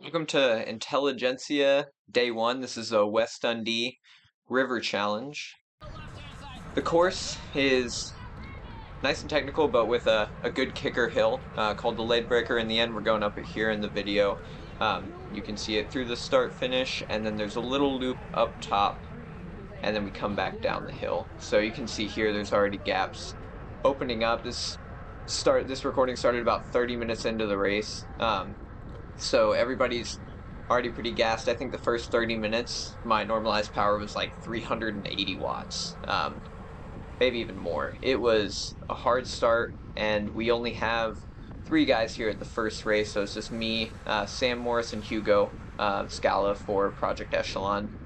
Welcome to Intelligentsia Day 1. This is a West Dundee River Challenge. The course is nice and technical, but with a good kicker hill called the Lead Breaker. In the end, we're going up it here in the video. You can see it through the start finish, and then there's a little loop up top, and then we come back down the hill. So you can see here there's already gaps opening up. This recording started about 30 minutes into the race. So everybody's already pretty gassed. I think the first 30 minutes, my normalized power was like 380 watts, maybe even more. It was a hard start, and we only have 3 guys here at the first race, so it's just me, Sam Morris, and Hugo Scala for Project Echelon.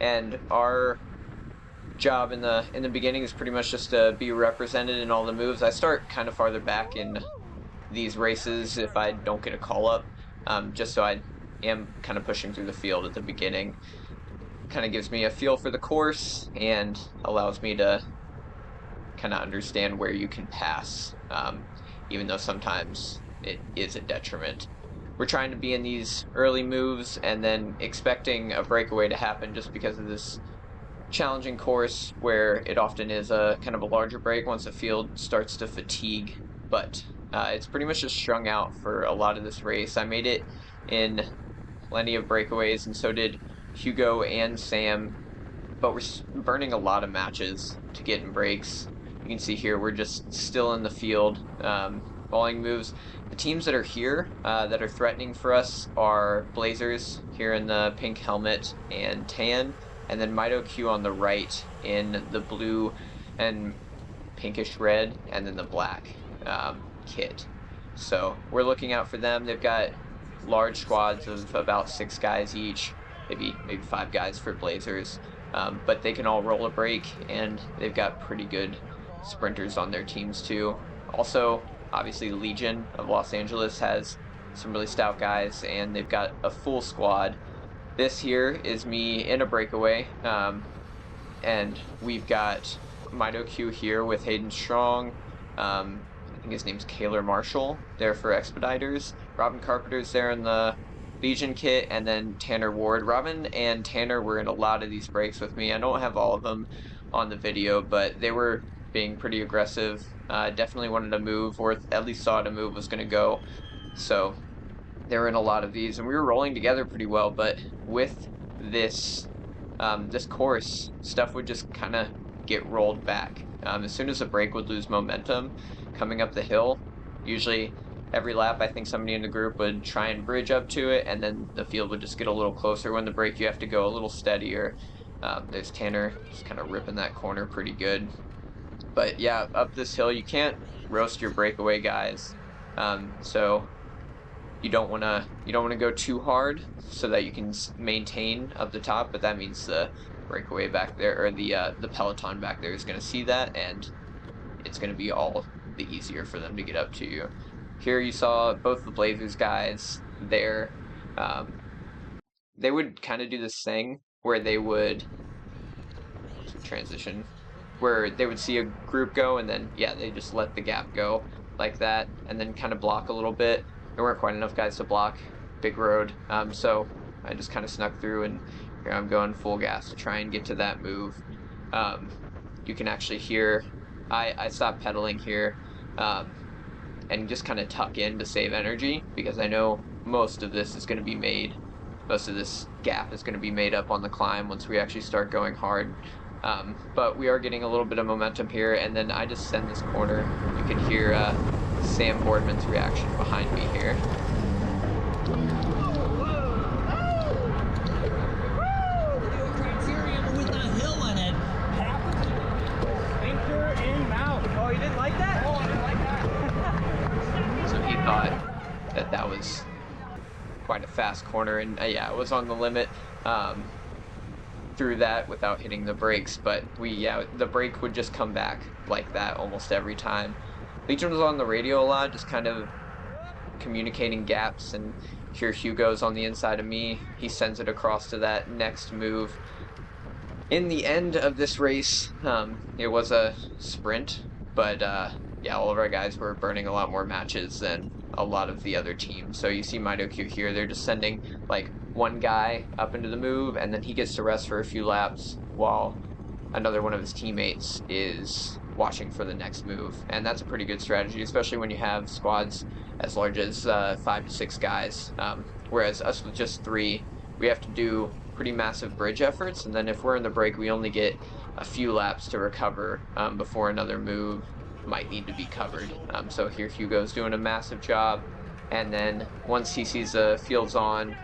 And our job in the beginning is pretty much just to be represented in all the moves. I start kind of farther back in these races if I don't get a call up, just so I am kind of pushing through the field at the beginning. Kind of gives me a feel for the course and allows me to kind of understand where you can pass, even though sometimes it is a detriment. We're trying to be in these early moves and then expecting a breakaway to happen just because of this challenging course where it often is a kind of a larger break once the field starts to fatigue, but it's pretty much just strung out for a lot of this race. I made it in plenty of breakaways, and so did Hugo and Sam, but we're burning a lot of matches to get in breaks. You can see here we're just still in the field, volleying moves. The teams that are here that are threatening for us are Blazers here in the pink helmet and tan, and then Mido Q on the right in the blue and pinkish red, and then the black kit. So we're looking out for them. They've got large squads of about 6 guys each, maybe 5 guys for Blazers, but they can all roll a break, and they've got pretty good sprinters on their teams too. Also, obviously, Legion of Los Angeles has some really stout guys, and they've got a full squad. This here is me in a breakaway, and we've got Mido Q here with Hayden Strong. I think his name's Kaylor Marshall, there for Expediters. Robin Carpenter's there in the Legion kit, and then Tanner Ward. Robin and Tanner were in a lot of these breaks with me. I don't have all of them on the video, but they were being pretty aggressive. Definitely wanted to move, or at least thought a move was going to go. So they were in a lot of these, and we were rolling together pretty well, but with this this course, stuff would just kind of get rolled back. As soon as a break would lose momentum coming up the hill, usually every lap I think somebody in the group would try and bridge up to it, and then the field would just get a little closer. When the break, you have to go a little steadier. There's Tanner just kind of ripping that corner pretty good. But yeah, up this hill you can't roast your breakaway guys, so you don't want to go too hard so that you can maintain up the top, but that means the breakaway back there, or the peloton back there, is going to see that, and it's going to be all the easier for them to get up to you. Here you saw both the Blazers guys there. They would kind of do this thing where they would transition, where they would see a group go, and then they just let the gap go like that, and then kind of block a little bit. There weren't quite enough guys to block big road, so I just kind of snuck through, and here I'm going full gas to try and get to that move. You can actually hear I stopped pedaling here, and just kind of tuck in to save energy, because I know most of this gap is going to be made up on the climb once we actually start going hard. But we are getting a little bit of momentum here, and then I just send this corner. You can hear Sam Boardman's reaction behind me here. With the hill in it. Anchor in mouth. Oh, you didn't like that? Oh, I didn't like that. So he thought that was quite a fast corner, and it was on the limit through that without hitting the brakes, but the brake would just come back like that almost every time. Legion was on the radio a lot, just kind of communicating gaps, and here Hugo's on the inside of me. He sends it across to that next move. In the end of this race, it was a sprint, but yeah, all of our guys were burning a lot more matches than a lot of the other teams. So you see Mido here, they're just sending like one guy up into the move, and then he gets to rest for a few laps while another one of his teammates is watching for the next move. And that's a pretty good strategy, especially when you have squads as large as 5 to 6 guys. Whereas us with just 3, we have to do pretty massive bridge efforts. And then if we're in the break, we only get a few laps to recover before another move might need to be covered. So here Hugo's doing a massive job. And then once he sees the field's on,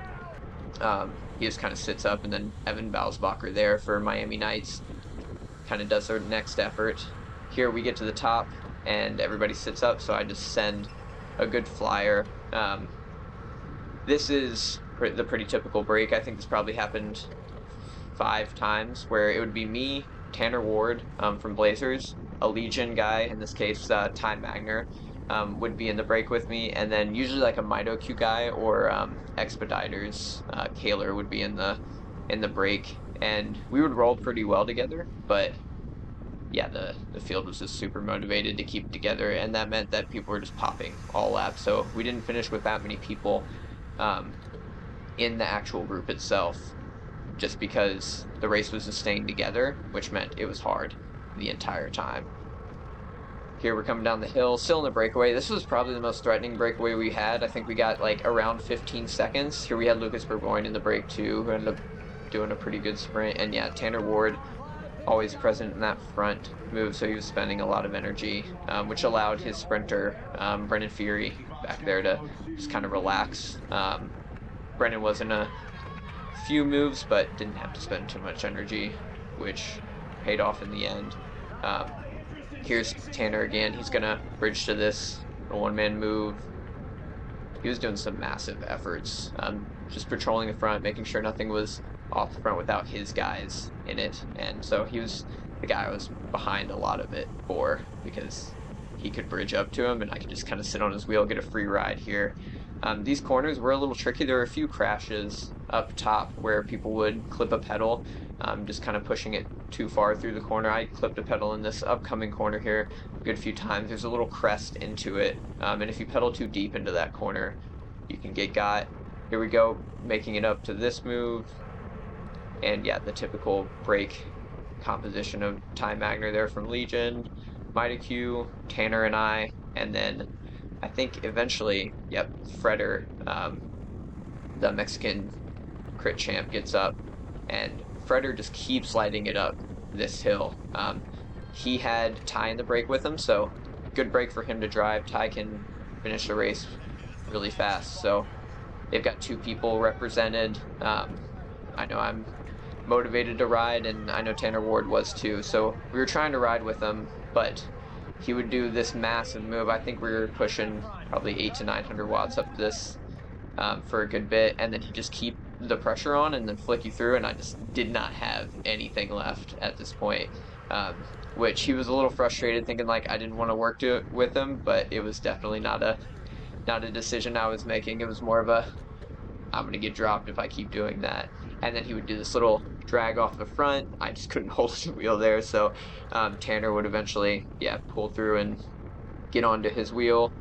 he just kind of sits up, and then Evan Balsbacher there for Miami Knights kind of does their next effort. Here we get to the top, and everybody sits up, so I just send a good flyer. This is the pretty typical break. I think this probably happened 5 times, where it would be me, Tanner Ward from Blazers, a Legion guy, in this case Ty Magner, would be in the break with me, and then usually like a Mido Q guy or Expediters, Kaler would be in the break, and we would roll pretty well together, but yeah, the field was just super motivated to keep together, and that meant that people were just popping all laps. So we didn't finish with that many people um, in the actual group itself, just because the race was just staying together, which meant it was hard the entire time. Here we're coming down the hill, still in the breakaway. This was probably the most threatening breakaway we had. I think we got like around 15 seconds. Here we had Lucas Burgoyne in the break too, who ended up doing a pretty good sprint. And yeah, Tanner Ward always present in that front move, so he was spending a lot of energy, which allowed his sprinter, Brennan Fury, back there to just kind of relax. Brennan was in a few moves, but didn't have to spend too much energy, which paid off in the end. Um, Here's Tanner again. He's going to bridge to this one-man move. He was doing some massive efforts, just patrolling the front, making sure nothing was off the front without his guys in it. And so he was the guy I was behind a lot of it for, because he could bridge up to him and I could just kind of sit on his wheel, get a free ride here. These corners were a little tricky. There were a few crashes up top where people would clip a pedal, just kind of pushing it too far through the corner. I clipped a pedal in this upcoming corner here a good few times. There's a little crest into it, and if you pedal too deep into that corner, you can get got. Here we go, making it up to this move, and yeah, the typical break composition of Ty Magner there from Legion, Mighty Q, Tanner and I, and then I think eventually, yep, Freder, the Mexican crit champ, gets up, and Freder just keeps lighting it up this hill. He had Ty in the break with him, so good break for him to drive. Ty can finish the race really fast, so they've got 2 people represented. I know I'm motivated to ride, and I know Tanner Ward was too, so we were trying to ride with him, but he would do this massive move. I think we were pushing probably 800 to 900 watts up this for a good bit, and then he just keep the pressure on and then flick you through, and I just did not have anything left at this point, which he was a little frustrated, thinking like I didn't want to work with him, but it was definitely not a decision I was making. It was more of a, I'm going to get dropped if I keep doing that. And then he would do this little drag off the front. I just couldn't hold the wheel there, so Tanner would eventually, yeah, pull through and get onto his wheel.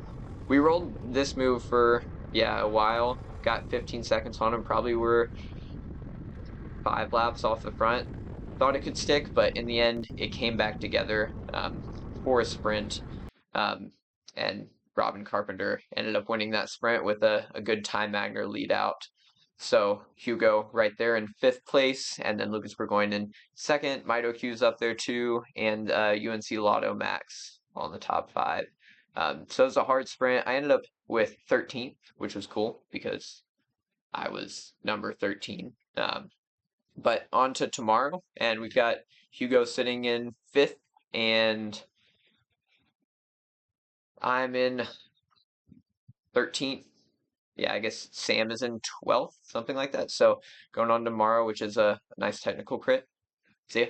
We rolled this move for, yeah, a while. Got 15 seconds on him. Probably were 5 laps off the front. Thought it could stick, but in the end, it came back together for a sprint. And Robin Carpenter ended up winning that sprint with a good Ty Magner lead out. So Hugo right there in 5th place, and then Lucas Burgoyne in 2nd. Mido Q's up there too, and UNC Lotto Max on the top 5. So it was a hard sprint. I ended up with 13th, which was cool because I was number 13. But on to tomorrow, and we've got Hugo sitting in 5th, and I'm in 13th. Yeah, I guess Sam is in 12th, something like that. So going on tomorrow, which is a nice technical crit. See ya.